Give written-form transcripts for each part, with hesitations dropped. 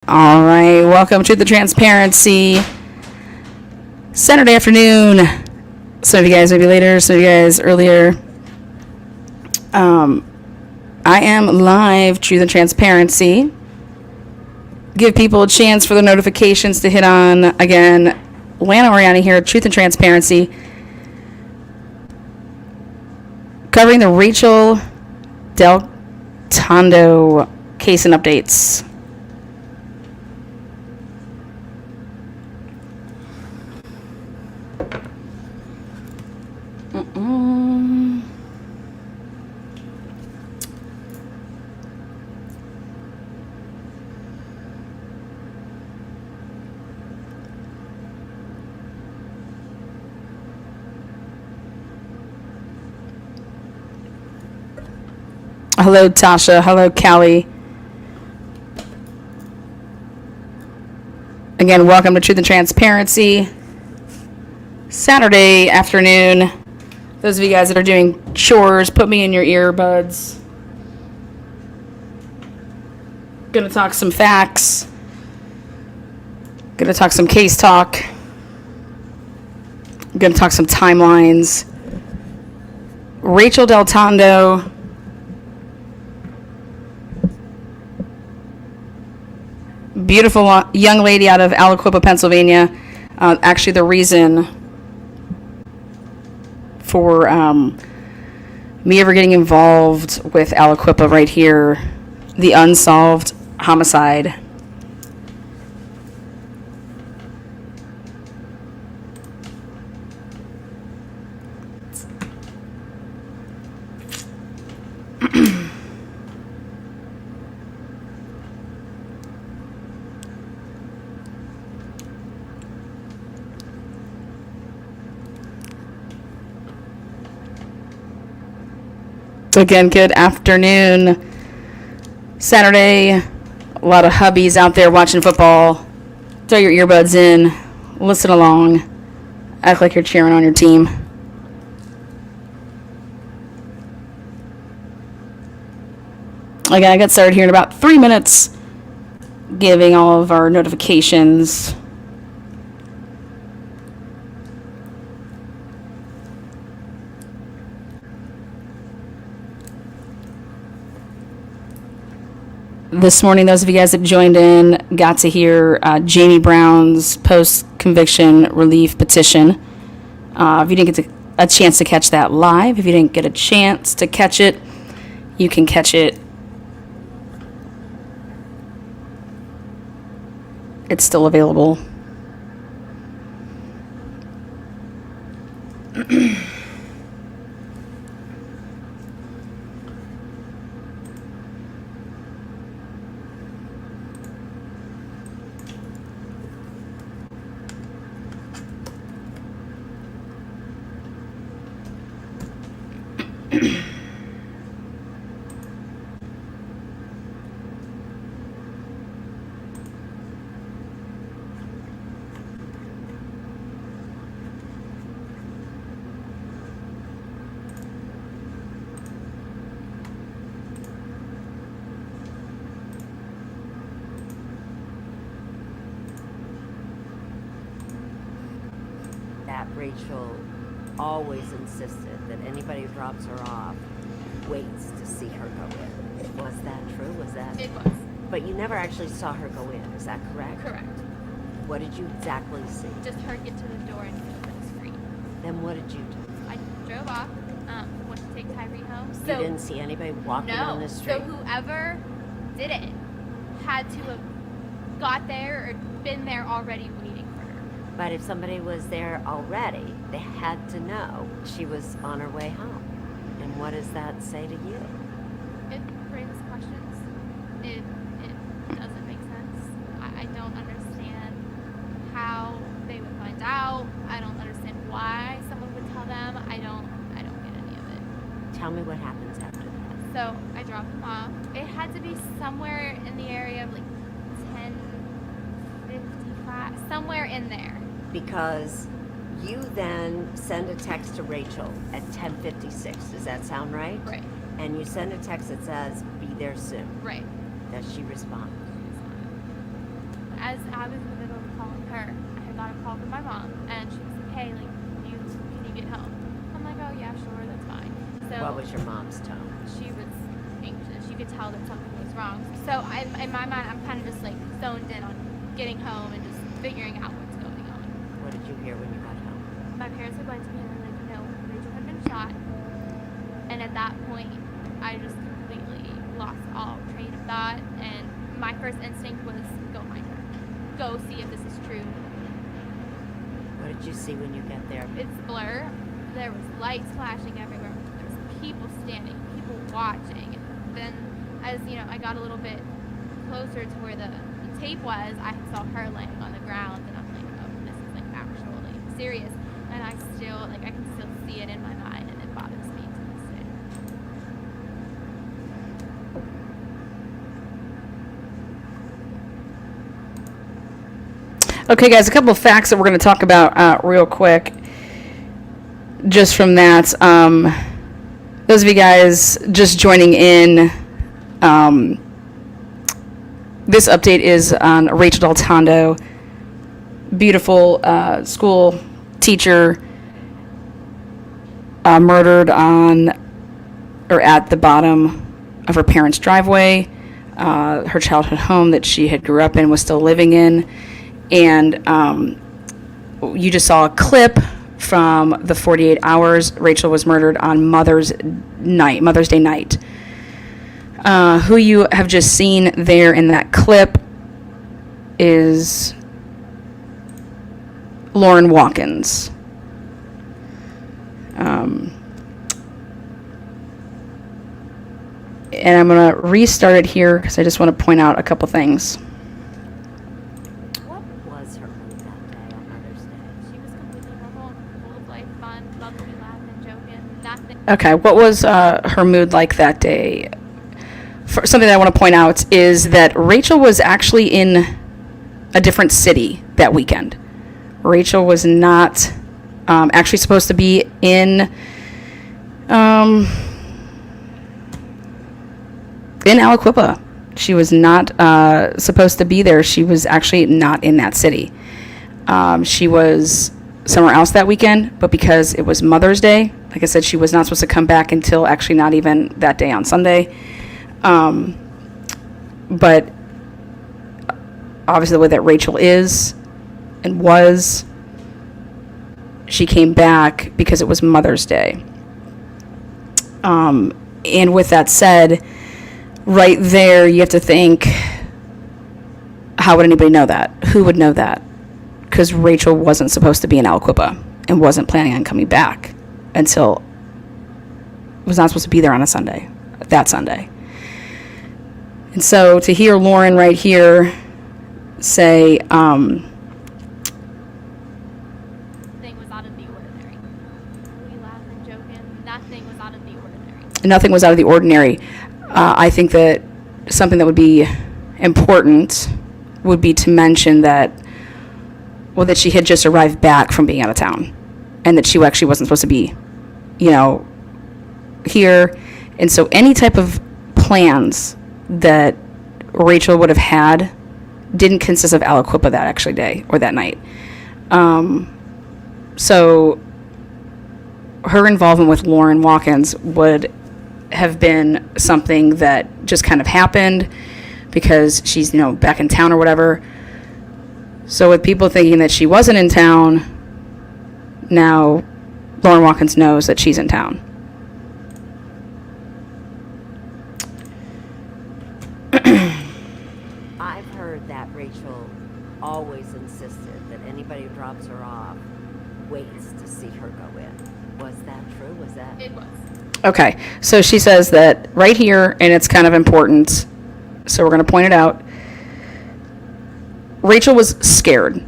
All right, welcome to the Transparency Saturday afternoon. Some of you guys maybe later, some of you guys earlier. I am live to the Transparency. Give people a chance for the notifications to hit on. Again, Lana Oriani here, Truth and Transparency. Covering the Rachael DelTondo case and updates. Hello, Tasha. Hello, Callie. Again, welcome to Truth and Transparency. Saturday afternoon. Those of you guys that are doing chores, put me in your earbuds. Gonna talk some facts. Gonna talk some case talk. Gonna talk some timelines. Rachael DelTondo. Beautiful young lady out of Aliquippa, Pennsylvania. Actually, the reason for me ever getting involved with Aliquippa right here, the Unsolved homicide. Again, good afternoon. Saturday, a lot of hubbies out there watching football. Throw your earbuds in, listen along, act like you're cheering on your team. Again, I get started here in about 3 minutes, giving all of our notifications. This morning, those of you guys that joined in got to hear Jamie Brown's post-conviction relief petition. If you didn't get a chance to catch that live, if you didn't get a chance to catch it, you can catch it. It's still available. Rachael always insisted that anybody who drops her off waits to see her go in. Was that true? Was that? It was. But you never actually saw her go in, is that correct? Correct. What did you exactly see? Just her get to the door and open the screen. Then what did you do? I drove off, went to take Tyree home. So you didn't see anybody walking on the street? So whoever did it had to have got there or been there already waiting for her. But if somebody was there already, they had to know she was on her way home. And what does that say to you? It raises questions. It doesn't make sense. I don't understand how they would find out. I don't understand why someone would tell them. I don't get any of it. Tell me what happens after that. So I dropped them off. It had to be somewhere in the area of like 10:55, somewhere in there. Because you then send a text to Rachael at 10:56. Does that sound right? Right. And you send a text that says, "Be there soon." Right. Does she respond? as I was in the middle of calling her, I had got a call from my mom, and she was like, "Hey, like, can you get home?" I'm like, "Oh yeah, sure, that's fine." So What was your mom's tone? she was anxious. You could tell that something was wrong. So in my mind, I'm kind of just like zoned in on getting home and just figuring out what's going on. What did you hear when you got home? My parents had went to me and were like, "No, Rachel had been shot." And at that point, I just completely lost all train of thought. And my first instinct was, go find her. Go see if this is true. What did you see when you got there? It's a blur. There was lights flashing everywhere. There was people standing, people watching. And then, as I got a little bit closer to where the tape was, I saw her laying on the ground, and I'm like, oh, this is like actually serious. And I still, like, I can still see it in my mind, and it bothers me to this day. Okay, guys, a couple of facts that we're going to talk about real quick. Just from that, those of you guys just joining in, this update is on Rachael DelTondo, beautiful school teacher, murdered on or at the bottom of her parents' driveway. Her childhood home that she had grew up in was still living in. And you just saw a clip from the 48 hours. Rachael was murdered on Mother's Day night. Who you have just seen there in that clip is Lauren Watkins. And I'm going to restart it here because I just want to point out a couple things. What was her mood that day on Mother's Day? She was completely normal, full of life, fun, bubbly, laughing, joking, nothing. Okay, what was her mood like that day? Something that I want to point out is that Rachael was actually in a different city that weekend. Rachael was not actually supposed to be in Aliquippa. She was not supposed to be there. She was actually not in that city. She was somewhere else that weekend, but because it was Mother's Day, like I said, she was not supposed to come back until actually not even that day on Sunday. But obviously the way that Rachael is and was, she came back because it was Mother's Day. And with that said, right there, you have to think, how would anybody know that? Who would know that? Because Rachael wasn't supposed to be in Aliquippa and wasn't planning on coming back until, was not supposed to be there on a Sunday, that Sunday. And so to hear Lauren right here say, Thing was out of the ordinary. We laugh and joking. Nothing was out of the ordinary. nothing was out of the ordinary. I think that something that would be important would be to mention that, well, that she had just arrived back from being out of town and that she actually wasn't supposed to be, here. And so any type of plans that Rachael would have had didn't consist of Aliquippa that actually day or that night. So her involvement with Lauren Watkins would have been something that just kind of happened because she's, back in town or whatever. So with people thinking that she wasn't in town, now Lauren Watkins knows that she's in town. I've heard that Rachael always insisted that anybody who drops her off waits to see her go in. Was that true? Was that? It was. Okay, so she says that right here, and it's kind of important, so we're going to point it out. Rachael was scared.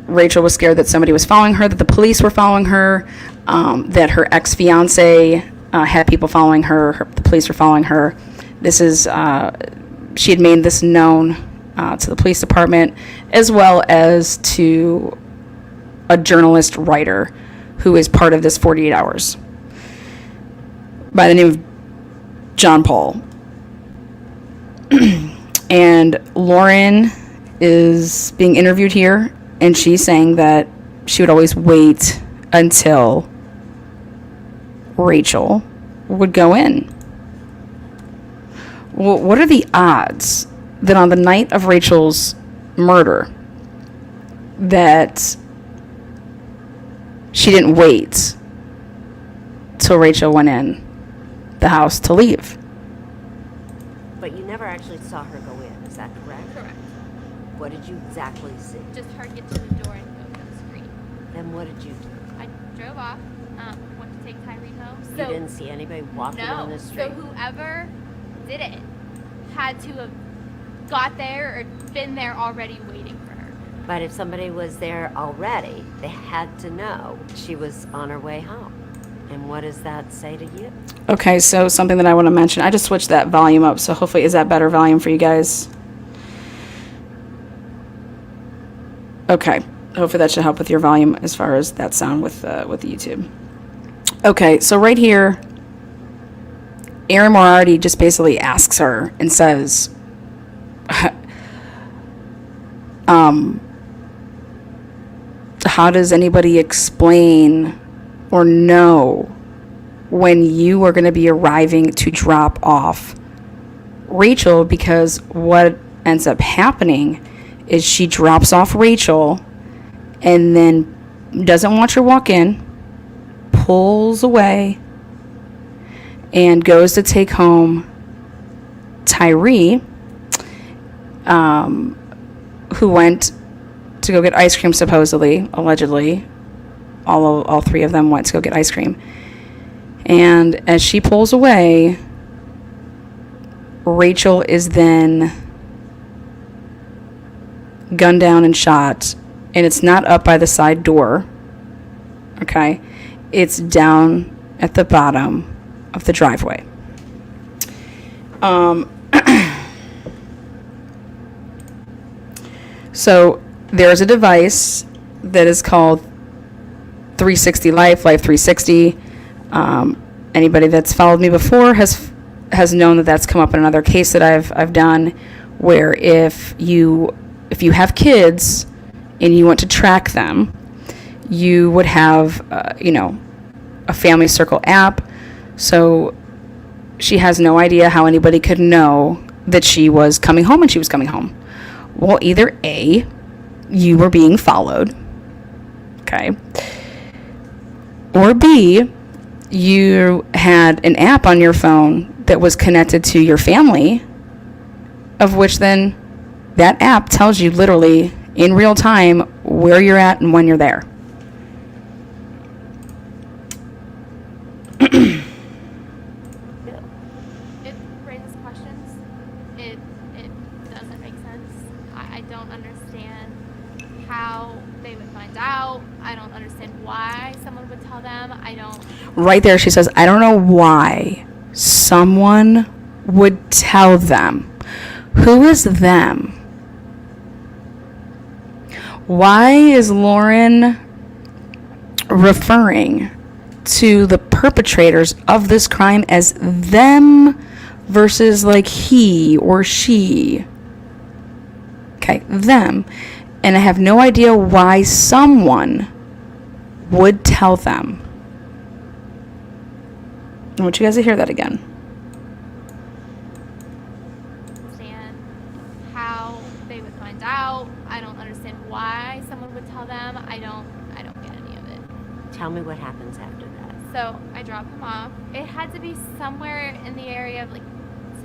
Rachael was scared that somebody was following her, that the police were following her, that her ex-fiance had people following her, the police were following her. This is, she had made this known to the police department, as well as to a journalist writer who is part of this 48 hours by the name of John Paul. And Lauren is being interviewed here, and she's saying that she would always wait until Rachel would go in. Well, what are the odds that on the night of Rachel's murder that she didn't wait till Rachel went in the house to leave? But you never actually saw her go in, is that correct? Correct. What did you exactly see? Just her get to the door and go to the street. Then what did you do? I drove off, went to take Tyree home. You didn't see anybody walking on the street? So whoever did it had to have got there or been there already waiting for her. But if somebody was there already, they had to know she was on her way home. And what does that say to you? Okay, so something that I want to mention. I just switched that volume up, so hopefully, is that better volume for you guys? Okay, hopefully that should help with your volume as far as that sound with the YouTube. Okay, so right here, Erin Moriarty just basically asks her and says, how does anybody explain or know when you are going to be arriving to drop off Rachel? Because what ends up happening is she drops off Rachel and then doesn't want her to walk in, pulls away, and goes to take home Tyree, who went to go get ice cream, supposedly, allegedly. All three of them went to go get ice cream. And as she pulls away, Rachel is then gunned down and shot. And it's not up by the side door. Okay? It's down at the bottom of the driveway. So there's a device that is called 360 Life 360. Anybody that's followed me before has known that that's come up in another case that I've done, where if you have kids and you want to track them, you would have a family circle app. So she has no idea how anybody could know that she was coming home when she was coming home. Well, either A, you were being followed, okay, or B, you had an app on your phone that was connected to your family, of which then that app tells you literally in real time where you're at and when you're there. It raises questions. It doesn't make sense. I don't understand how they would find out. I don't understand why someone would tell them. Right there, she says, I don't know why someone would tell them. Who is them? Why is Lauren referring to the perpetrators of this crime as them versus like he or she? Okay, them. And I have no idea why someone would tell them. I want you guys to hear that again. Understand how they would find out. I don't understand why someone would tell them. I don't get any of it. Tell me what happens after that. So I drop him off. It had to be somewhere in the area of like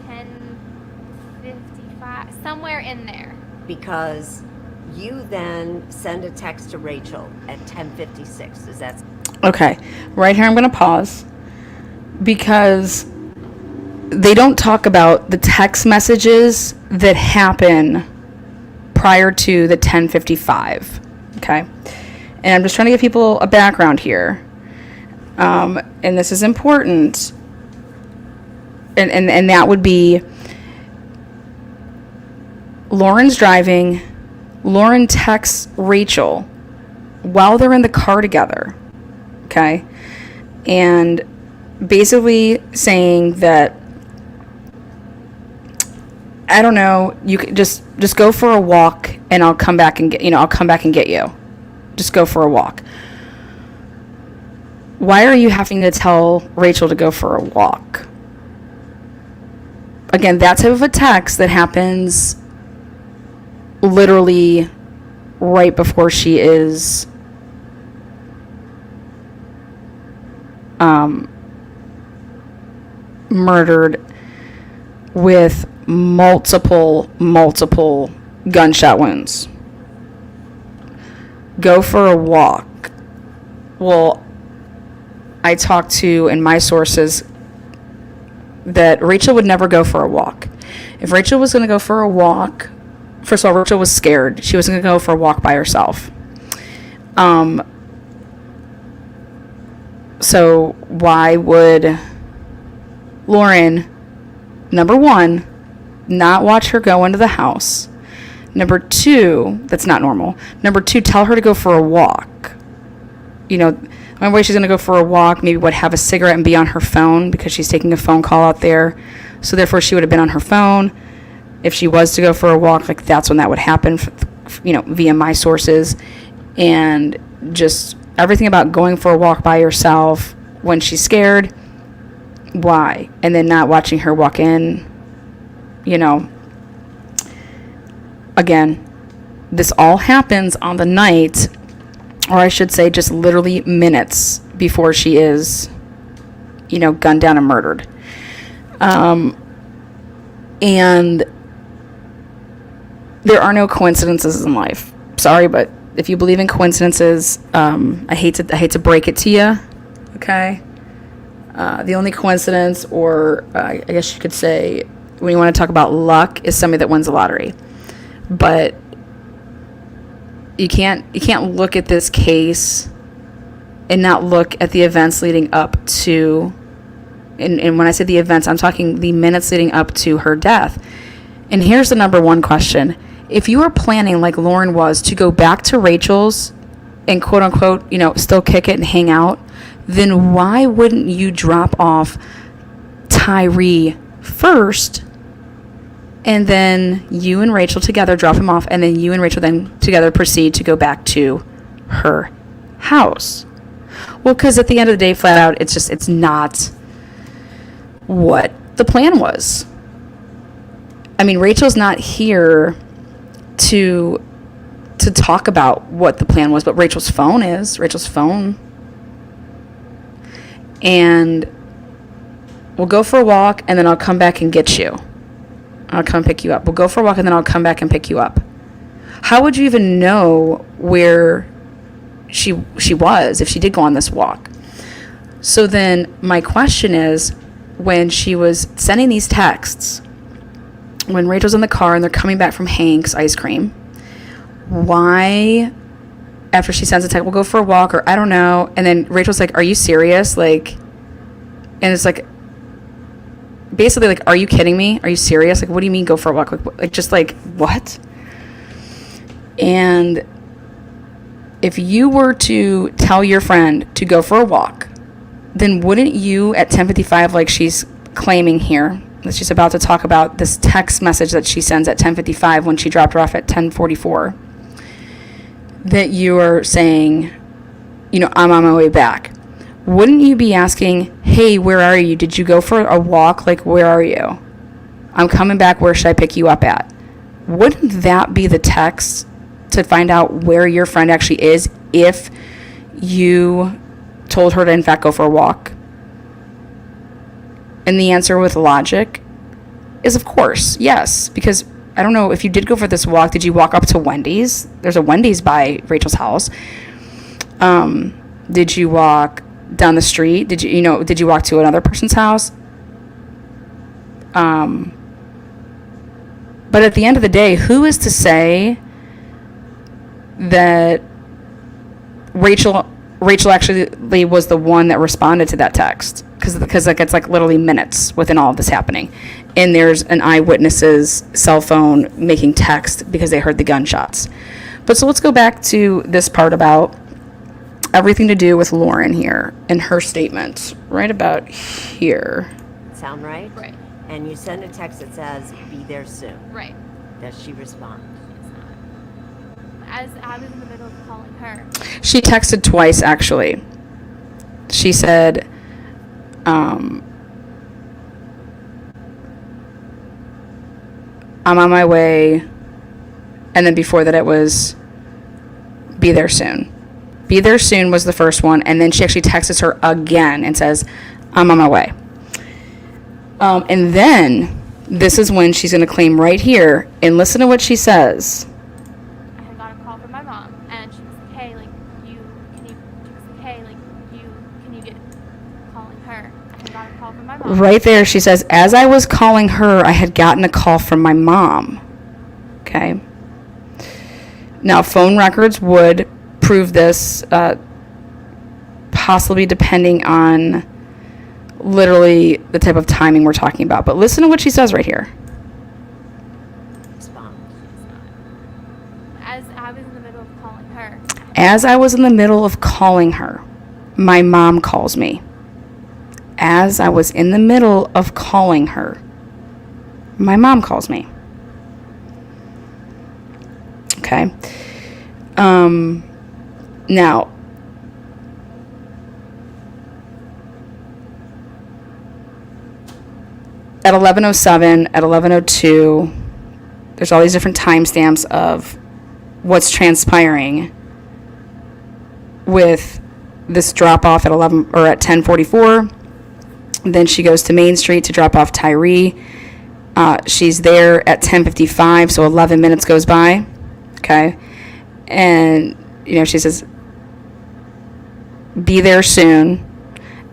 10:55, somewhere in there. Because you then send a text to Rachel at 10:56. Is that... Okay, right here I'm going to pause because they don't talk about the text messages that happen prior to the 10:55. Okay, and I'm just trying to give people a background here, and this is important, and that would be Lauren's driving. Lauren texts Rachel while they're in the car together, okay? And basically saying that I don't know. You could just go for a walk, and I'll come back and get you. Just go for a walk. Why are you having to tell Rachel to go for a walk? Again, that type of a text that happens literally right before she is murdered with multiple gunshot wounds. Go for a walk. Well, I talked to in my sources that Rachel would never go for a walk. If Rachel was going to go for a walk, first of all, Rachel was scared. She wasn't going to go for a walk by herself. So why would Lauren, number one, not watch her go into the house? Number two, that's not normal. Number two, tell her to go for a walk. You know, the only way she's going to go for a walk, maybe would have a cigarette and be on her phone because she's taking a phone call out there. So therefore, she would have been on her phone. If she was to go for a walk, like that's when that would happen, via my sources. And just everything about going for a walk by yourself when she's scared. Why? And then not watching her walk in, Again, this all happens on the night, or I should say just literally minutes before she is, gunned down and murdered. And there are no coincidences in life. Sorry, but if you believe in coincidences, I hate to break it to you, okay? The only coincidence, or I guess you could say, when you want to talk about luck, is somebody that wins the lottery. But you can't look at this case and not look at the events leading up to, and when I say the events, I'm talking the minutes leading up to her death. And here's the number one question. If you were planning, like Lauren was, to go back to Rachel's and quote unquote, still kick it and hang out, then why wouldn't you drop off Tyree first, and then you and Rachel together drop him off, and then you and Rachel then together proceed to go back to her house? Well, because at the end of the day, flat out, it's not what the plan was. I mean, Rachel's not here to talk about what the plan was, but Rachel's phone is. Rachel's phone. And we'll go for a walk, and then I'll come back and get you. I'll come pick you up. We'll go for a walk, and then I'll come back and pick you up. How would you even know where she was if she did go on this walk? So then my question is, when she was sending these texts, when Rachel's in the car and they're coming back from Hank's ice cream, why, after she sends a text, we'll go for a walk, or I don't know, and then Rachel's like, are you serious? Like, and it's like, basically, like, are you kidding me? Are you serious? Like, what do you mean go for a walk? Like just like, what? And if you were to tell your friend to go for a walk, then wouldn't you at 10:55, like she's claiming here, that she's about to talk about this text message that she sends at 10:55 when she dropped her off at 10:44, that you are saying, I'm on my way back? Wouldn't you be asking, hey, where are you? Did you go for a walk? Like, where are you? I'm coming back. Where should I pick you up at? Wouldn't that be the text to find out where your friend actually is if you told her to, in fact, go for a walk? And the answer with logic is, of course, yes. Because I don't know, if you did go for this walk, did you walk up to Wendy's? There's a Wendy's by Rachel's house. Did you walk down the street? Did you walk to another person's house? But at the end of the day, who is to say that Rachel actually was the one that responded to that text? Because like, it's like literally minutes within all of this happening, and there's an eyewitness's cell phone making text because they heard the gunshots. But so let's go back to this part about everything to do with Lauren here and her statement right about here. Sound right? Right. And you send a text that says, be there soon. Right. Does she respond? It's not. As I was in the middle of calling her. She texted twice, actually. She said, I'm on my way. And then before that, it was, be there soon. Be there soon was the first one. And then she actually texts her again and says, I'm on my way. And then this is when she's going to claim right here. And listen to what she says. I had got a call from my mom, and she was like, "Hey, like, she was like, hey, like, can you get calling her?" I had got a call from my mom. Right there, she says, as I was calling her, I had gotten a call from my mom. Okay. Now, phone records would prove this, possibly depending on literally the type of timing we're talking about. But listen to what she says right here. Respond. As I was in the middle of calling her. As I was in the middle of calling her, my mom calls me. As I was in the middle of calling her, my mom calls me. Okay. Now, at 11:07, at 11:02, there's all these different timestamps of what's transpiring with this drop off at 11 or at 10:44. Then she goes to Main Street to drop off Tyree. She's there at 10:55, so 11 minutes goes by. Okay. And, she says, be there soon.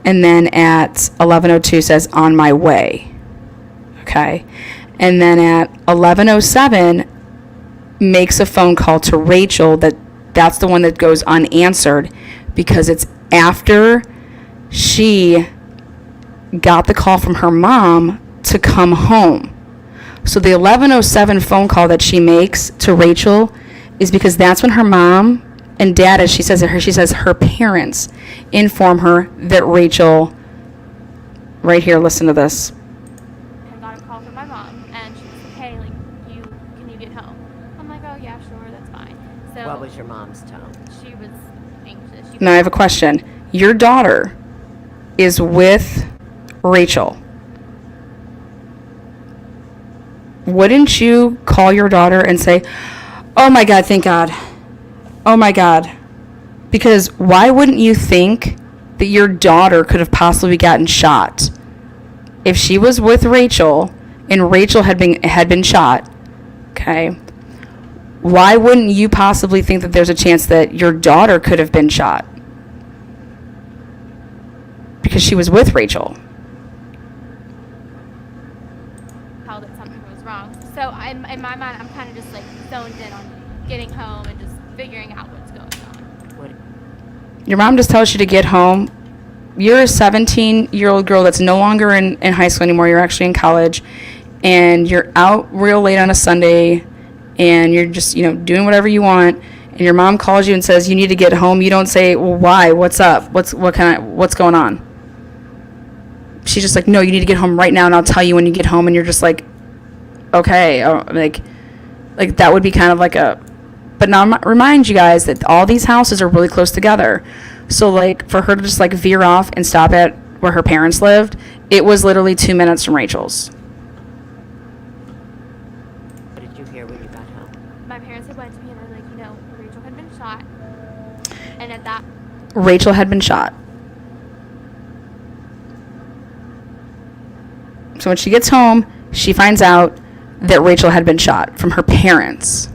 And then at 11:02 says, on my way. Okay. And then at 11:07 makes a phone call to Rachel. That's the one that goes unanswered because it's after she got the call from her mom to come home. So the 11:07 phone call that she makes to Rachel is because that's when her mom and dad, as she says her parents inform her that Rachel, right here, listen to this. I got a call from my mom, and she was like, "Hey, like, can you get home?" I'm like, "Oh yeah, sure, that's fine." So What was your mom's tone? she was anxious. Now I have a question. Your daughter is with Rachel. Wouldn't you call your daughter and say, oh my God, thank God. Oh my God. Because why wouldn't you think that your daughter could have possibly gotten shot if she was with Rachel and Rachel had been shot? Okay. Why wouldn't you possibly think that there's a chance that your daughter could have been shot? Because she was with Rachel. How that something was wrong. So in my mind, I'm kind of just like zoned in on getting home and just figuring out what's going on. What? Your mom just tells you to get home. You're a 17-year-old girl that's no longer in high school anymore. You're actually in college. And you're out real late on a Sunday. And you're just, doing whatever you want. And your mom calls you and says, you need to get home. You don't say, well, why? What's up? What's going on? She's just like, no, you need to get home right now. And I'll tell you when you get home. And you're just like, okay. Like that would be kind of like a... But now remind you guys that all these houses are really close together. So, like, for her to just, like, veer off and stop at where her parents lived, it was literally 2 minutes from Rachel's. What did you hear when you got home? My parents had went to me and they're like, Rachel had been shot. And at that... Rachel had been shot. So when she gets home, she finds out that Rachel had been shot from her parents.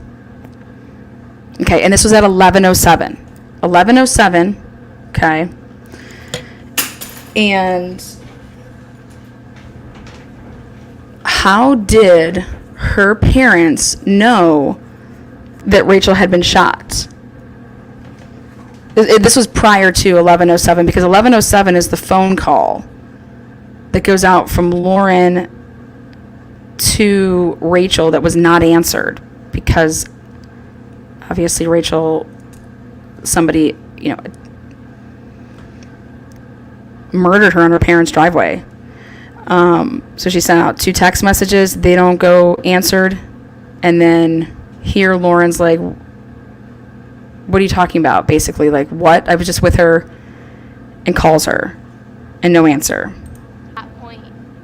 Okay, and this was at 11:07. 11:07, okay. And how did her parents know that Rachel had been shot? This was prior to 11:07 because 11:07 is the phone call that goes out from Lauren to Rachel that was not answered because obviously Rachel, somebody, murdered her on her parents' driveway. So she sent out 2 text messages. They don't go answered. And then here Lauren's like, what are you talking about? Basically, like, what? I was just with her, and calls her, and no answer. At that point,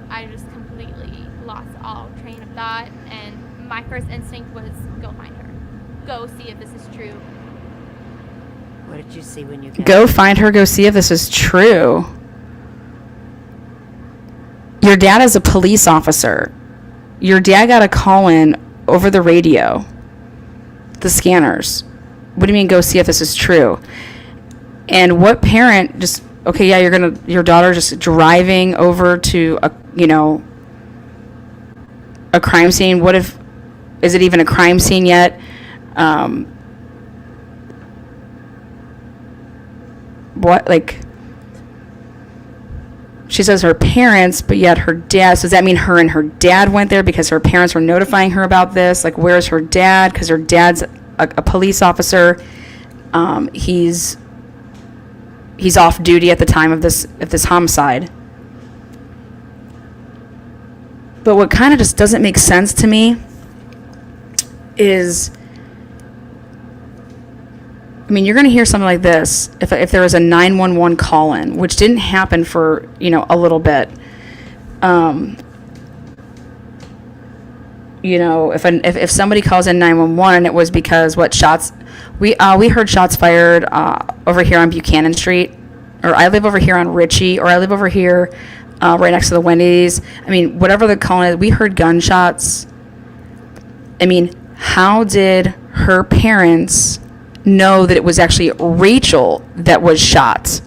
I just completely lost all train of thought, and my first instinct was go find her. Go see if this is true. What did you see when you got Go find her, go see if this is true. Your dad is a police officer. Your dad got a call in over the radio. The scanners. What do you mean go see if this is true? And what parent just, okay, yeah, your daughter just driving over to a crime scene. What if, is it even a crime scene yet? What, like, she says her parents, but yet her dad. So does that mean her and her dad went there because her parents were notifying her about this? Like, where's her dad? Because her dad's a police officer. He's off duty at the time of this homicide. But what kind of just doesn't make sense to me is, I mean, you're going to hear something like this if there was a 911 call-in, which didn't happen for, a little bit. If somebody calls in 911, it was because we heard shots fired over here on Buchanan Street, or I live over here on Ritchie, or I live over here right next to the Wendy's. I mean, whatever the call is, we heard gunshots. I mean, how did her parents know that it was actually Rachael that was shot?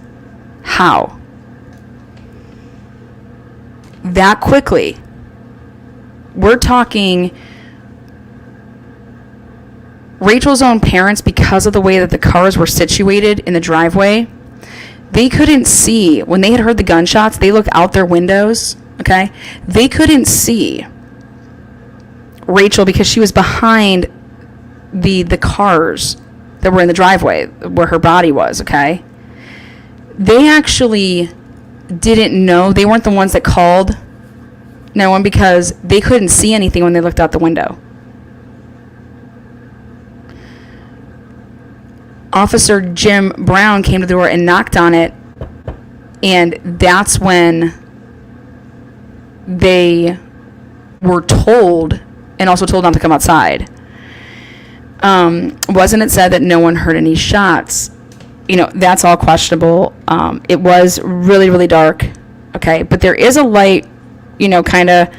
How? That quickly. We're talking Rachael's own parents, because of the way that the cars were situated in the driveway, they couldn't see. When they had heard the gunshots, they looked out their windows, okay? They couldn't see Rachael because she was behind the cars that were in the driveway where her body was, okay? They actually didn't know. They weren't the ones that called 911 because they couldn't see anything when they looked out the window. Officer Jim Brown came to the door and knocked on it, and that's when they were told, and also told not to come outside. Wasn't it said that no one heard any shots? That's all questionable. It was really, really dark. Okay, but there is a light, kind of.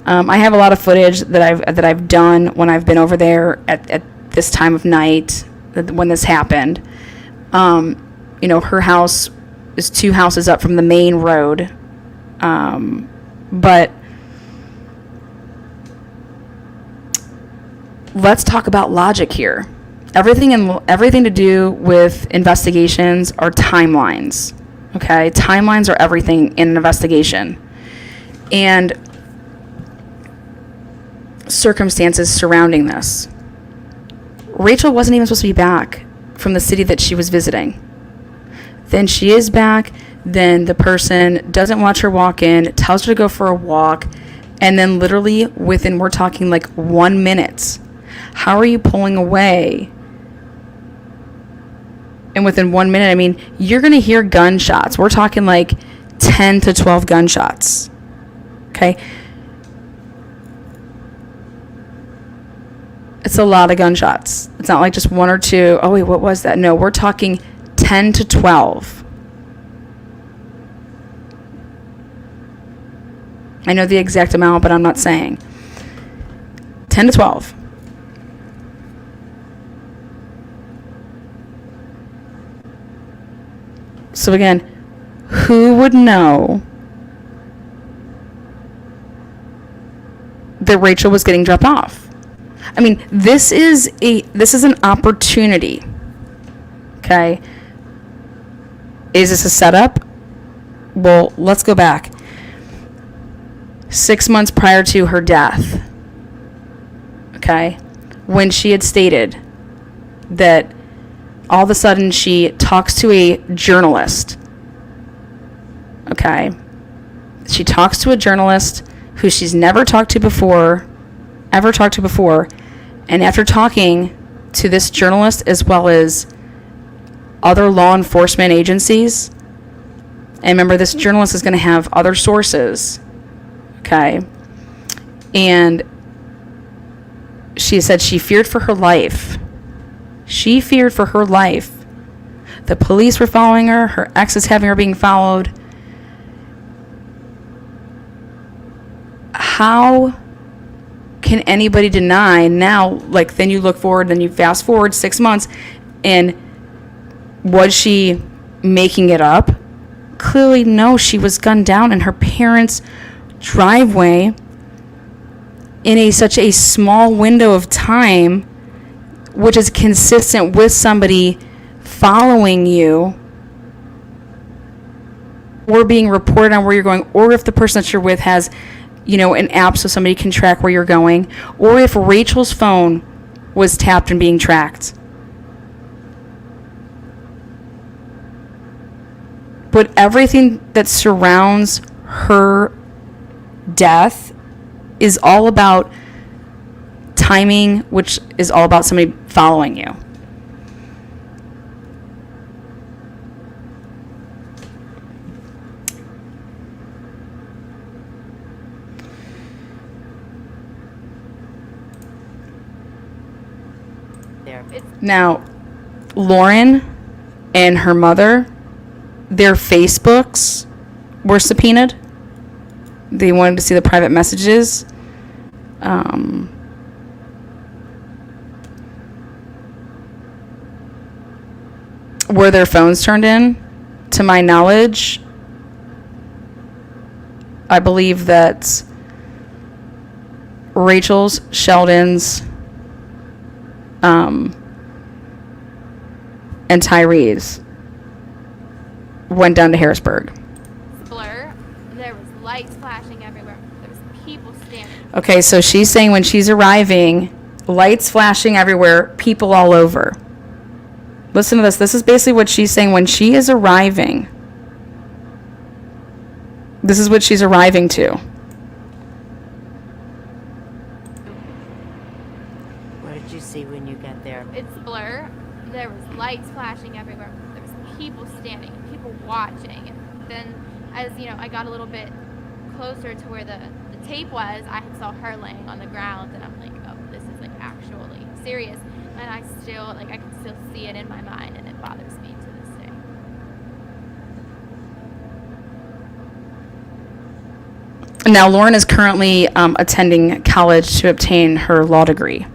I have a lot of footage that I've done when I've been over there at this time of night when this happened. Her house is 2 houses up from the main road, but let's talk about logic here. Everything to do with investigations are timelines. Okay, timelines are everything in an investigation, and circumstances surrounding this. Rachael wasn't even supposed to be back from the city that she was visiting. Then she is back. Then the person doesn't watch her walk in, tells her to go for a walk, and then literally we're talking like 1 minute. How are you pulling away? And within 1 minute, I mean, you're going to hear gunshots. We're talking like 10 to 12 gunshots. Okay? It's a lot of gunshots. It's not like just 1 or 2. Oh, wait, what was that? No, we're talking 10 to 12. I know the exact amount, but I'm not saying. 10 to 12. So again, who would know that Rachael was getting dropped off? I mean, this is an opportunity. Okay? Is this a setup? Well, let's go back. 6 months prior to her death, okay, when she had stated that all of a sudden she talks to a journalist, okay, She talks to a journalist who she's never talked to before, ever talked to before. And after talking to this journalist as well as other law enforcement agencies, and remember, this journalist is going to have other sources, okay? And she said she feared for her life. She feared for her life. The police were following her. Her ex is having her being followed. How can anybody deny now, like, then you look forward, then you fast forward 6 months, and was she making it up? Clearly, no. She was gunned down in her parents' driveway in such a small window of time, which is consistent with somebody following you or being reported on where you're going, or if the person that you're with has, an app so somebody can track where you're going, or if Rachel's phone was tapped and being tracked. But everything that surrounds her death is all about timing, which is all about somebody following you. Now, Lauren and her mother, their Facebooks were subpoenaed. They wanted to see the private messages. Were their phones turned in? To my knowledge, I believe that Rachel's, Sheldon's, and Tyree's went down to Harrisburg. Blur. There was lights flashing everywhere. There was people standing. Okay, so she's saying when she's arriving, lights flashing everywhere, people all over. Listen to this. This is basically what she's saying when she is arriving. This is what she's arriving to. What did you see when you got there? It's blur. There was lights flashing everywhere. There was people standing, people watching. And then, as I got a little bit closer to where the tape was, I saw her laying on the ground, and I'm like, oh, this is actually serious. And I can still see it in my mind, and it bothers me to this day. Now, Lauren is currently attending college to obtain her law degree.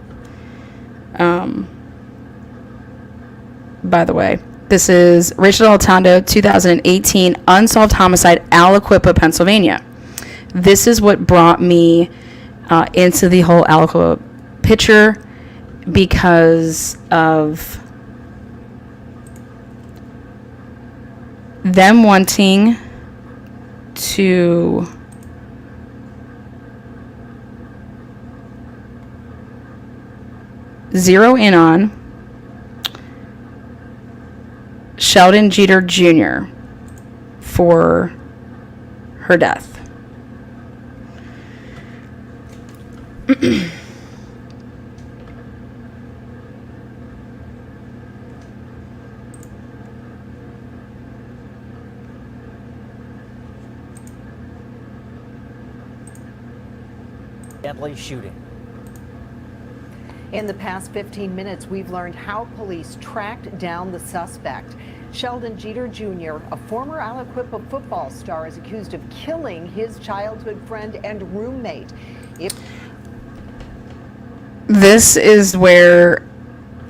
By the way, this is Rachael DelTondo, 2018 Unsolved Homicide, Aliquippa, Pennsylvania. This is what brought me into the whole Aliquippa picture, because of them wanting to zero in on Sheldon Jeter Jr. for her death. Deadly shooting. In the past 15 minutes, we've learned how police tracked down the suspect. Sheldon Jeter Jr., a former Aliquippa football star, is accused of killing his childhood friend and roommate. This is where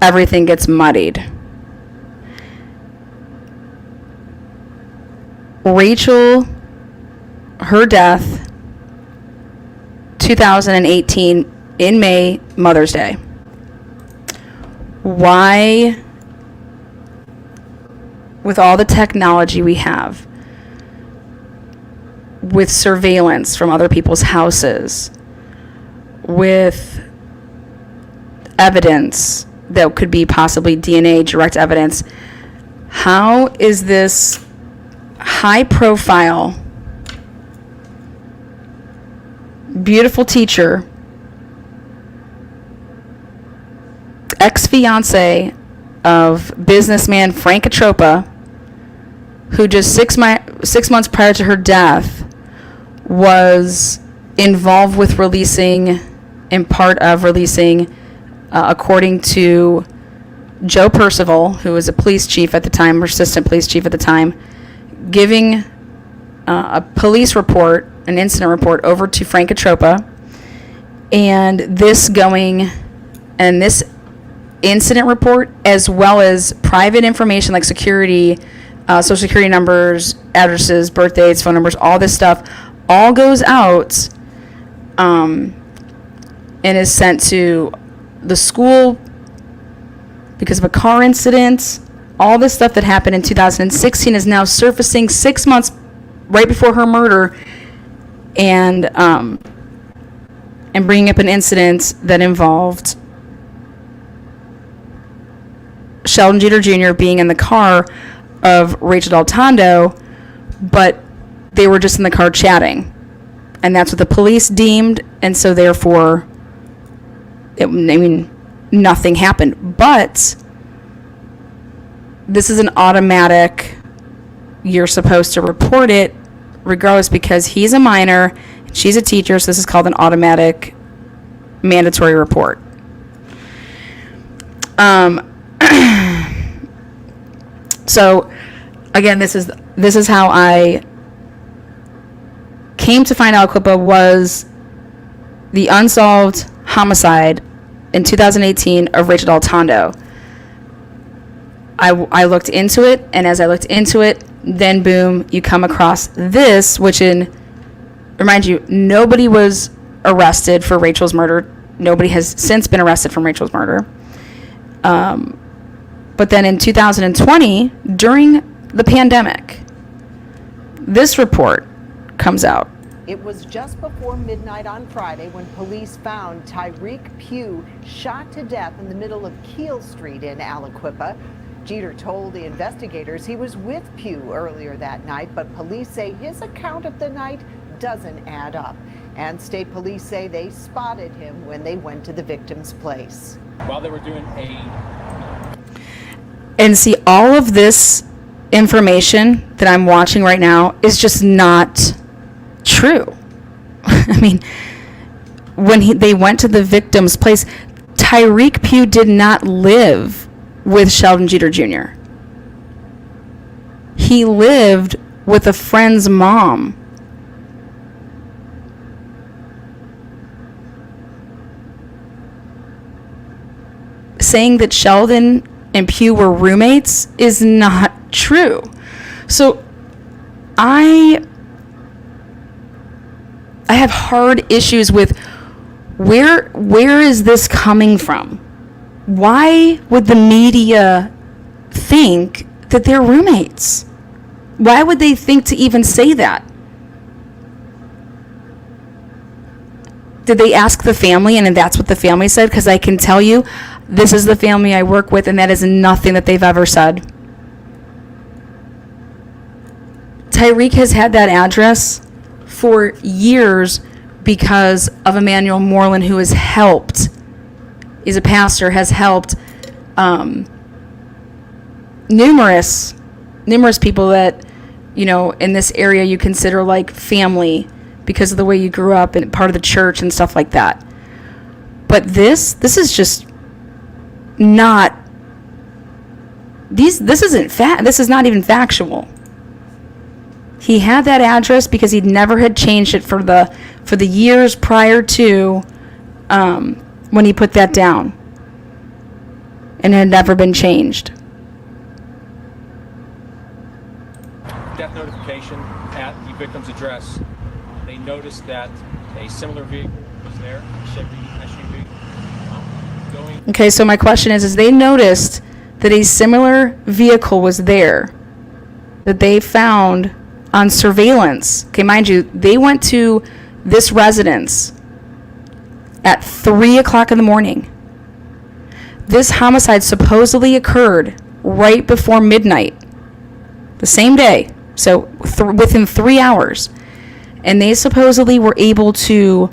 everything gets muddied. Rachel, her death, 2018 in May, Mother's Day. Why, with all the technology we have, with surveillance from other people's houses, with evidence that could be possibly DNA, direct evidence, how is this high profile beautiful teacher, ex-fiance of businessman Frank Atropa, who just 6 months prior to her death was involved with releasing, in part of releasing, according to Joe Percival, who was a police chief at the time, or assistant police chief at the time, giving a police report, an incident report, over to Frank Atropa, and this incident report, as well as private information like security, social security numbers, addresses, birthdays, phone numbers, all this stuff, all goes out and is sent to the school because of a car incident. All this stuff that happened in 2016 is now surfacing 6 months right before her murder, and bringing up an incident that involved Sheldon Jeter Jr. being in the car of Rachael DelTondo, but they were just in the car chatting. And that's what the police deemed, and so therefore, nothing happened. But this is an automatic, you're supposed to report it regardless, because he's a minor, she's a teacher, so this is called an automatic mandatory report. So again, this is how I came to find Aliquippa was the unsolved homicide in 2018 of Rachael DelTondo. I looked into it, and as I looked into it, then boom, you come across this, which remind you, nobody was arrested for Rachel's murder. Nobody has since been arrested from Rachel's murder. But then in 2020, during the pandemic, this report comes out. It was just before midnight on Friday when police found Tyreek Pugh shot to death in the middle of Keel Street in Aliquippa. Jeter told the investigators he was with Pugh earlier that night, but police say his account of the night doesn't add up. And state police say they spotted him when they went to the victim's place. While they were doing And see, all of this information that I'm watching right now is just not true. I mean, when they went to the victim's place, Tyreek Pugh did not live with Sheldon Jeter Jr. He lived with a friend's mom. Saying that Sheldon and Pugh were roommates is not true. So I have hard issues with where is this coming from? Why would the media think that they're roommates? Why would they think to even say that? Did they ask the family, and that's what the family said? Because I can tell you, this is the family I work with, and that is nothing that they've ever said. Tyreek has had that address for years because of Emmanuel Moreland, who has helped, is a pastor, has helped numerous people that, in this area you consider like family because of the way you grew up and part of the church and stuff like that. But this is just not, this is not even factual. He had that address because he never had changed it for the years prior to when he put that down, and it had never been changed. death notification at the victim's address. They noticed that a similar vehicle was there, a Chevy SUV. Okay, so my question is they noticed that a similar vehicle was there that they found on surveillance. Okay, mind you, they went to this residence at 3 o'clock in the morning. This homicide supposedly occurred right before midnight, the same day, so within 3 hours. And they supposedly were able to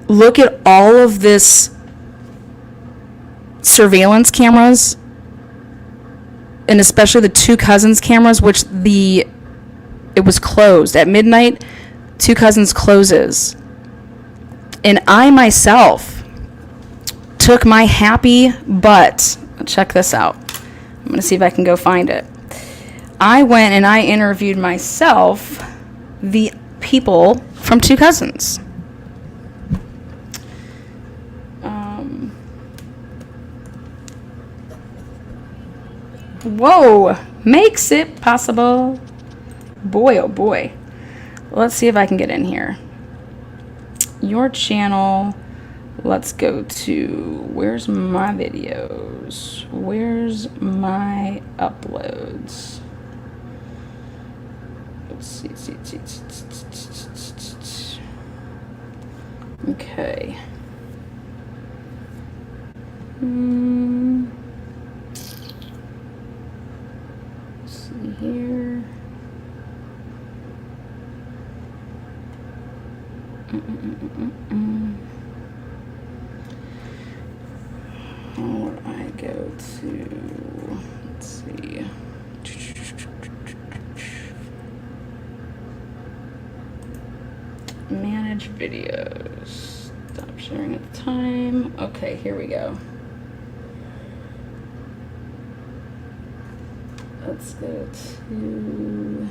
look at all of this surveillance cameras, and especially the two cousins cameras, which it was closed at midnight. Two Cousins closes, and I myself took my happy butt. Check this out. I'm gonna see if I can go find it. I went and I interviewed myself the people from Two Cousins. Whoa, makes it possible. Boy, oh boy. Let's see if I can get in here. Your channel. Let's go to, where's my videos? Where's my uploads? Let's see. Okay. Let's see here. How would I go to, let's see. Manage videos. Stop sharing at the time. Okay, here we go. Let's go to...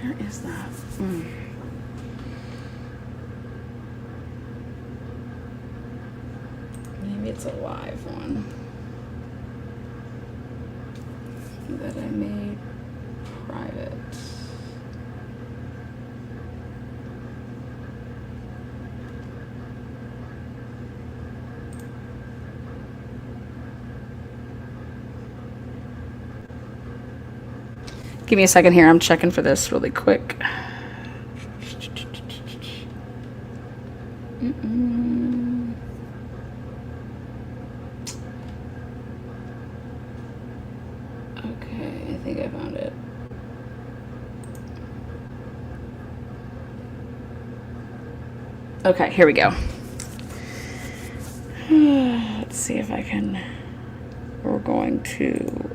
Where is that? Maybe it's a live one that I made private. Give me a second here. I'm checking for this really quick. Okay, I think I found it. Okay, here we go. Let's see if I can. We're going to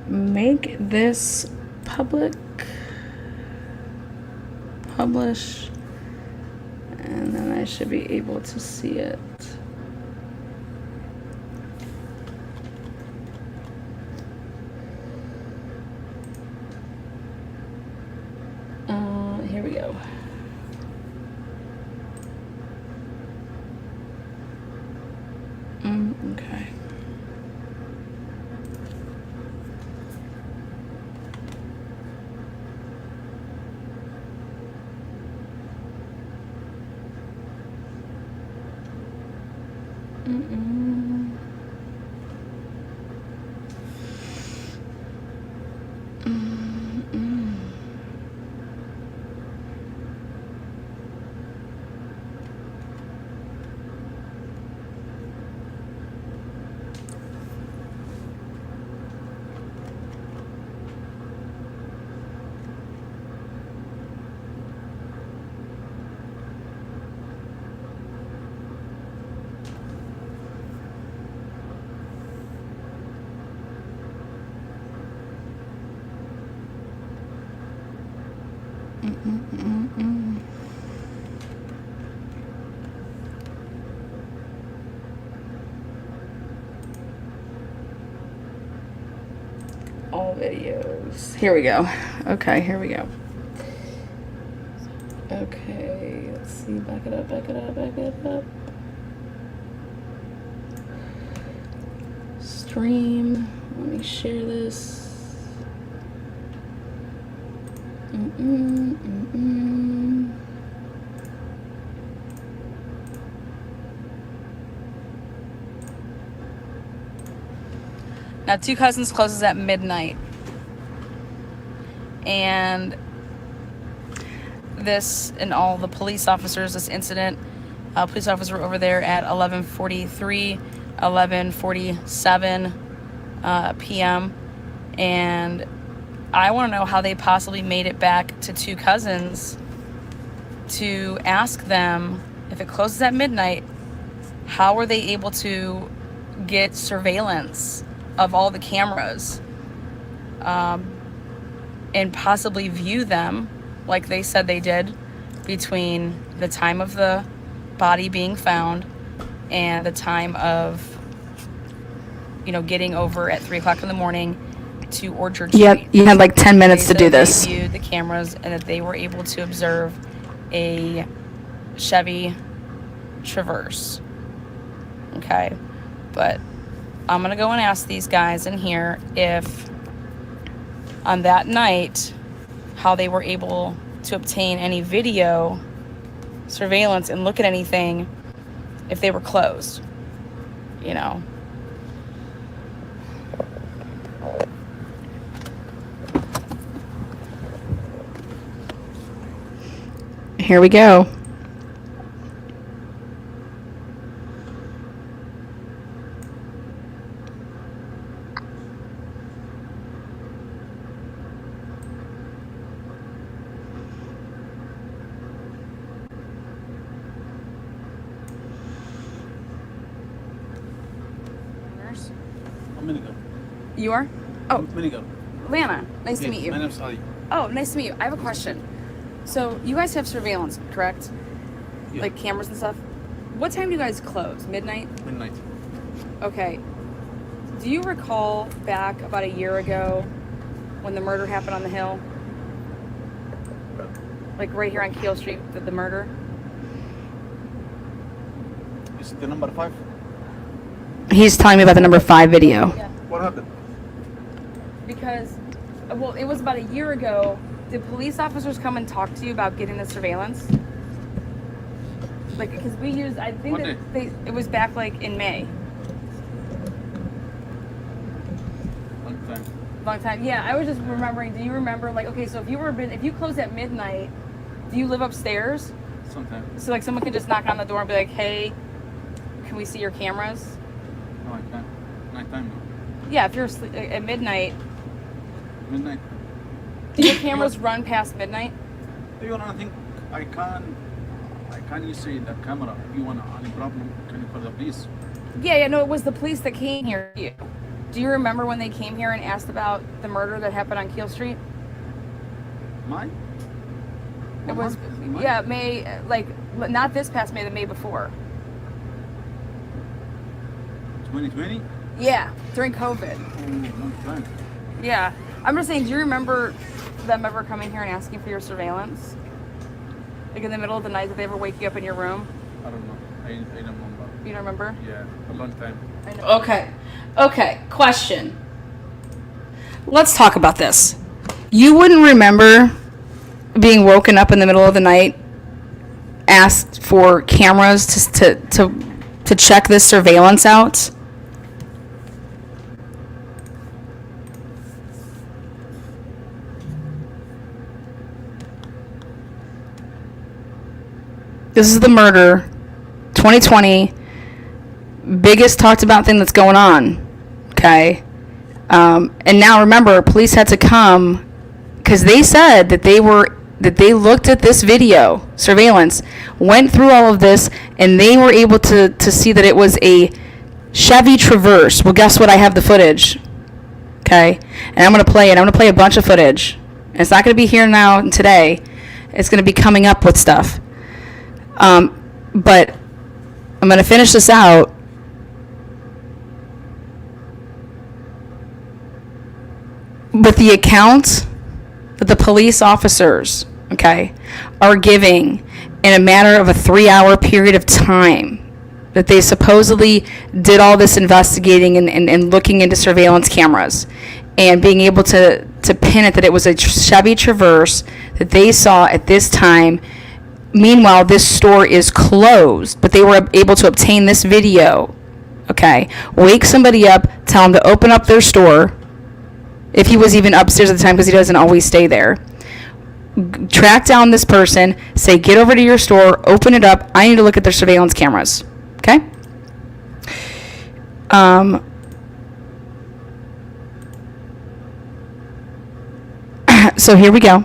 make this public, publish, and then I should be able to see it. Here we go. Okay. All videos. Here we go. Okay, here we go. Okay, let's see. Back it up, back it up, back it up. Stream. Let me share this. Now, Two Cousins closes at midnight. And this, and all the police officers, this incident, police officers were over there at 11:43, 11:47 p.m. And I want to know how they possibly made it back to Two Cousins to ask them, if it closes at midnight, how were they able to get surveillance of all the cameras and possibly view them like they said they did between the time of the body being found and the time of, you know, getting over at 3 o'clock in the morning to Orchard Street. Yep, you had like 10 minutes to They do said this. They viewed the cameras and that they were able to observe a Chevy Traverse. Okay, but I'm gonna go and ask these guys in here if on that night how they were able to obtain any video surveillance and look at anything if they were closed, you know. Here we go. I'm Minigo. You are? Oh, Minigo. Lana, nice to Yes, meet you. My name's Ali. Oh, nice to meet you. I have a question. So, you guys have surveillance, correct? Yeah. Like cameras and stuff? What time do you guys close? Midnight? Midnight. Okay. Do you recall back about a year ago when the murder happened on the hill? Like right here on Keel Street, the murder? Is it the number 5? He's telling me about the number 5 video. What happened? Because, well, it was about a year ago. Did police officers come and talk to you about getting the surveillance? Like, because we used, I think What that day? it was back like in May. Long time. Long time. Yeah, I was just remembering. Do you remember, like, okay, so if you close at midnight, do you live upstairs? Sometimes. So like someone can just knock on the door and be like, hey, can we see your cameras? No, I can't. Nighttime now. Yeah, if you're asleep at midnight, Midnight. do your cameras run past midnight? You know, I think I can't use the camera. If you want any problem, can you call the police? Yeah, no, it was the police that came here. Do you remember when they came here and asked about the murder that happened on Keel Street? Mine? It was, Mine? yeah, May, like, not this past May, the May before. 2020? Yeah, during COVID. Oh, long time. Yeah. I'm just saying, do you remember them ever coming here and asking for your surveillance? Like in the middle of the night, did they ever wake you up in your room? I don't know. I don't remember. You don't remember? Yeah, a long time. I know. Okay, question. Let's talk about this. You wouldn't remember being woken up in the middle of the night, asked for cameras to check this surveillance out? This is the murder, 2020, biggest talked about thing that's going on, okay? And now remember, police had to come because they said that they looked at this video, surveillance, went through all of this, and they were able to see that it was a Chevy Traverse. Well, guess what? I have the footage, okay? And I'm going to play it. I'm going to play a bunch of footage. And it's not going to be here now and today. It's going to be coming up with stuff. But I'm going to finish this out. With the account that the police officers, okay, are giving in a matter of a 3-hour period of time that they supposedly did all this investigating and looking into surveillance cameras and being able to to pin it that it was a Chevy Traverse that they saw at this time. Meanwhile, this store is closed, but they were able to obtain this video. Okay, wake somebody up, tell them to open up their store, if he was even upstairs at the time, because he doesn't always stay there. Track down this person, say, get over to your store, open it up, I need to look at their surveillance cameras. Okay? So here we go.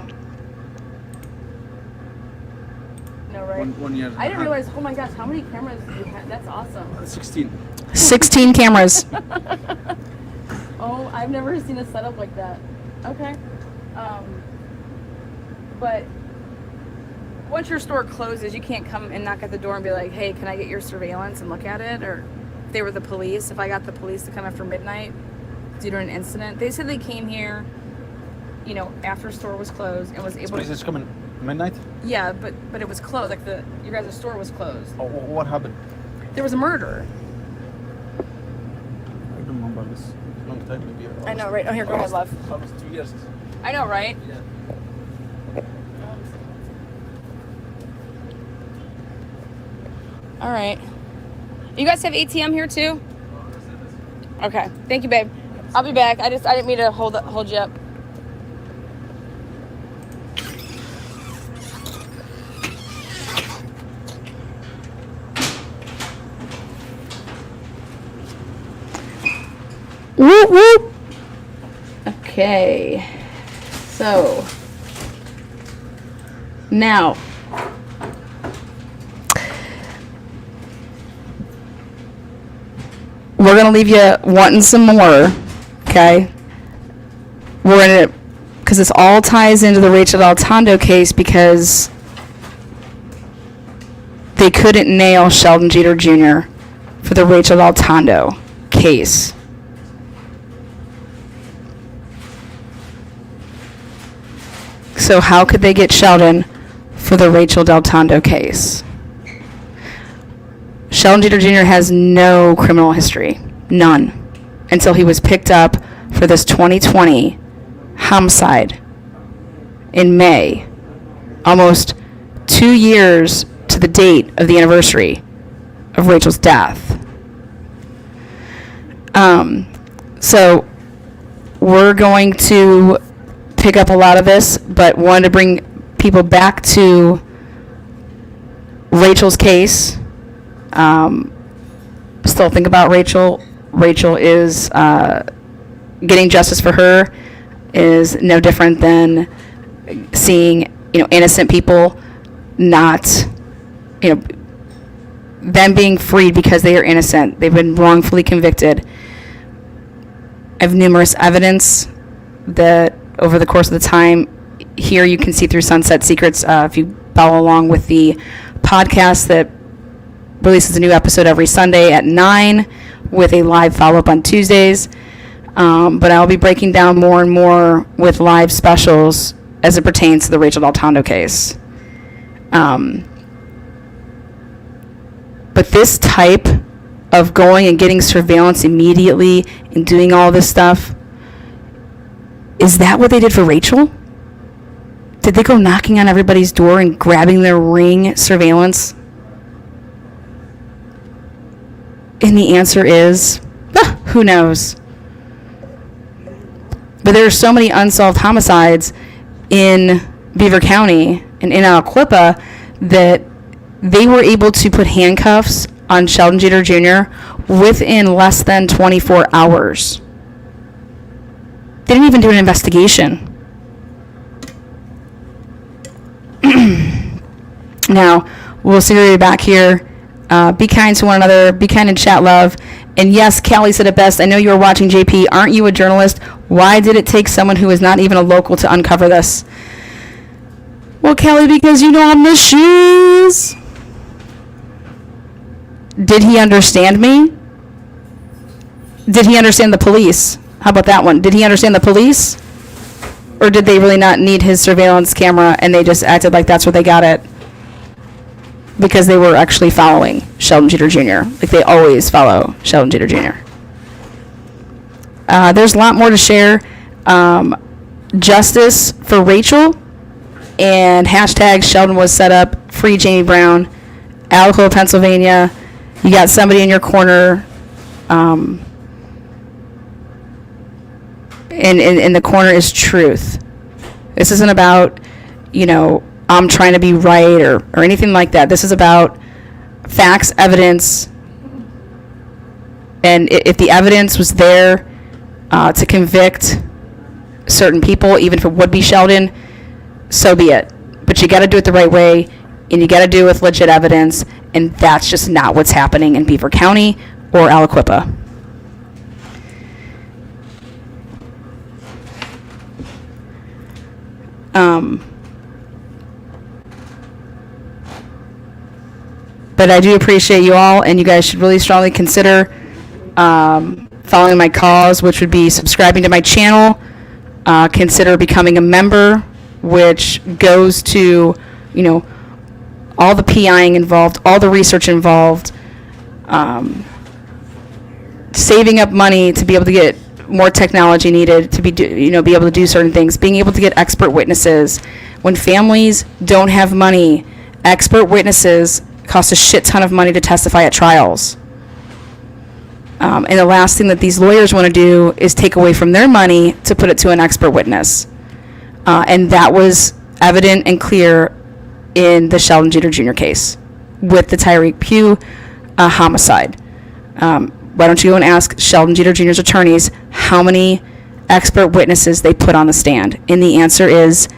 No, right? 1 year. I didn't realize, oh my gosh, how many cameras do you have? That's awesome. 16. 16 cameras. Oh, I've never seen a setup like that. Okay. But once your store closes, you can't come and knock at the door and be like, hey, can I get your surveillance and look at it? Or if they were the police, if I got the police to come after midnight due to an incident. They said they came here, you know, after store was closed and was able Police to... is coming midnight? Yeah, but it was closed. Like your guys' store was closed. Oh, what happened? There was a murder. I don't remember this. Long time, maybe. I know, right? Oh, here, go ahead, love. Almost 2 years. I know, right? Yeah. All right. You guys have ATM here too? Okay. Thank you, babe. I'll be back. I didn't mean to hold you up. Whoop, whoop. Okay. So, now, we're going to leave you wanting some more, okay? We're going to, because this all ties into the Rachael DelTondo case, because they couldn't nail Sheldon Jeter Jr. for the Rachael DelTondo case. So how could they get Sheldon for the Rachael DelTondo case? Sheldon Jeter Jr. has no criminal history. None. Until he was picked up for this 2020 homicide in May. Almost 2 years to the date of the anniversary of Rachel's death. So we're going to pick up a lot of this, but wanted to bring people back to Rachel's case. Still think about Rachael. Rachael is getting justice for her is no different than seeing, innocent people not, them being freed because they are innocent. They've been wrongfully convicted. I have numerous evidence that over the course of the time, here you can see through Sunset Secrets, if you follow along with the podcast that releases a new episode every Sunday at 9 with a live follow-up on Tuesdays. But I'll be breaking down more and more with live specials as it pertains to the Rachael DelTondo case. But this type of going and getting surveillance immediately and doing all this stuff, is that what they did for Rachael? Did they go knocking on everybody's door and grabbing their Ring surveillance? And the answer is, who knows? But there are so many unsolved homicides in Beaver County and in Aliquippa that they were able to put handcuffs on Sheldon Jeter Jr. within less than 24 hours. They didn't even do an investigation. Now, we'll see you back here. Be kind to one another. Be kind in chat, love. And yes, Callie said it best. I know you were watching, JP. Aren't you a journalist? Why did it take someone who is not even a local to uncover this? Well, Callie, because I'm the shoes. Did he understand me? Did he understand the police? How about that one? Did he understand the police? Or did they really not need his surveillance camera and they just acted like that's where they got it? Because they were actually following Sheldon Jeter Jr. Like they always follow Sheldon Jeter Jr. There's a lot more to share. justice for Rachel, and hashtag Sheldon was set up, free Jamie Brown, Aliquippa, Pennsylvania. You got somebody in your corner, and the corner is truth. This isn't about, I'm trying to be right or anything like that. This is about facts, evidence, and if the evidence was there to convict certain people, even if it would be Sheldon, so be it. But you got to do it the right way, and you got to do it with legit evidence, and that's just not what's happening in Beaver County or Aliquippa. But I do appreciate you all, and you guys should really strongly consider following my cause, which would be subscribing to my channel. Consider becoming a member, which goes to, all the PIing involved, all the research involved, saving up money to be able to get more technology needed to be able to do certain things, being able to get expert witnesses. When families don't have money, expert witnesses cost a shit ton of money to testify at trials. And the last thing that these lawyers want to do is take away from their money to put it to an expert witness. And that was evident and clear in the Sheldon Jeter Jr. case with the Tyreek Pugh homicide. Why don't you go and ask Sheldon Jeter Jr.'s attorneys how many expert witnesses they put on the stand? And the answer is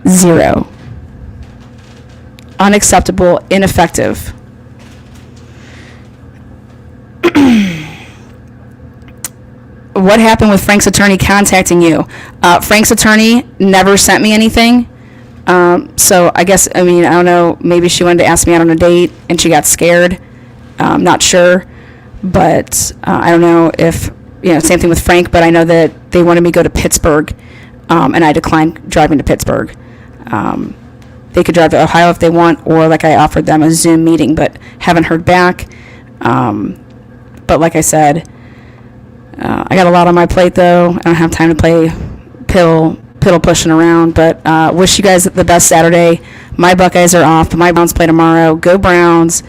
0. Unacceptable, ineffective. What happened with Frank's attorney contacting you? Frank's attorney never sent me anything. So I guess, I don't know, maybe she wanted to ask me out on a date and she got scared. Not sure. But I don't know if, same thing with Frank, but I know that they wanted me to go to Pittsburgh, and I declined driving to Pittsburgh. They could drive to Ohio if they want, or like I offered them a Zoom meeting, but haven't heard back. But like I said, I got a lot on my plate though. I don't have time to play piddle pushing around, but wish you guys the best Saturday. My Buckeyes are off, but my Browns play tomorrow. Go Browns.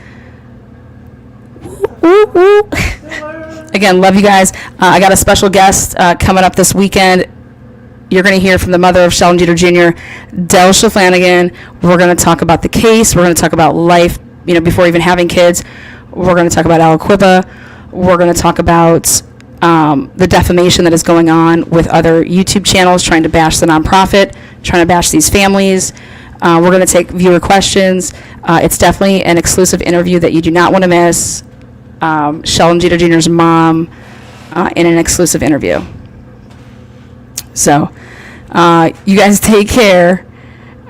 Woo, woo. Again, love you guys. I got a special guest coming up this weekend. You're going to hear from the mother of Sheldon Jeter Jr., Del Flanagan. We're going to talk about the case. We're going to talk about life, before even having kids. We're going to talk about Aliquippa. We're going to talk about the defamation that is going on with other YouTube channels trying to bash the nonprofit, trying to bash these families. We're going to take viewer questions. It's definitely an exclusive interview that you do not want to miss. Sheldon Jeter Jr.'s mom in an exclusive interview. So, you guys take care.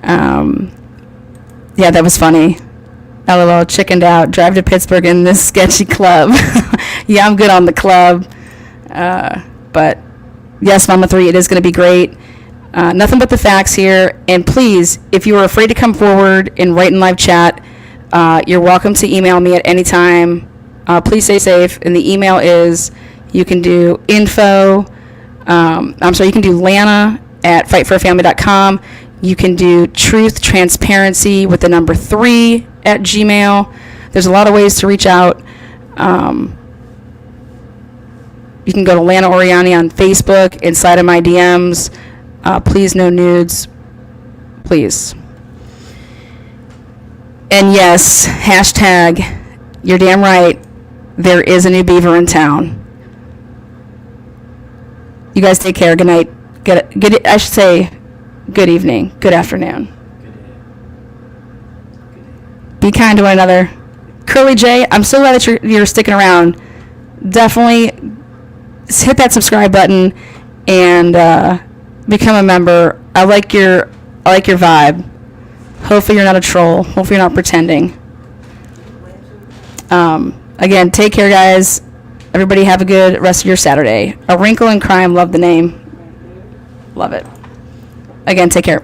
Yeah, that was funny. LOL, chickened out. Drive to Pittsburgh in this sketchy club. Yeah, I'm good on the club. But yes, Mama 3, it is going to be great. Nothing but the facts here. And please, if you are afraid to come forward and write in live chat, you're welcome to email me at any time. Please stay safe. And the email is, you can do you can do Lana at fightforafamily.com. You can do truth, transparency with the number 3 at Gmail. There's a lot of ways to reach out. You can go to Lana Oriani on Facebook, inside of my DMs. Please, no nudes. Please. And yes, hashtag, you're damn right, there is a new beaver in town. You guys take care. Good night. I should say good evening. Good afternoon. Be kind to one another. Curly J, I'm so glad that you're sticking around. Definitely hit that subscribe button and become a member. I like your vibe. Hopefully you're not a troll. Hopefully you're not pretending. Again, take care, guys. Everybody have a good rest of your Saturday. A Wrinkle in Crime. Love the name. Love it. Again, take care.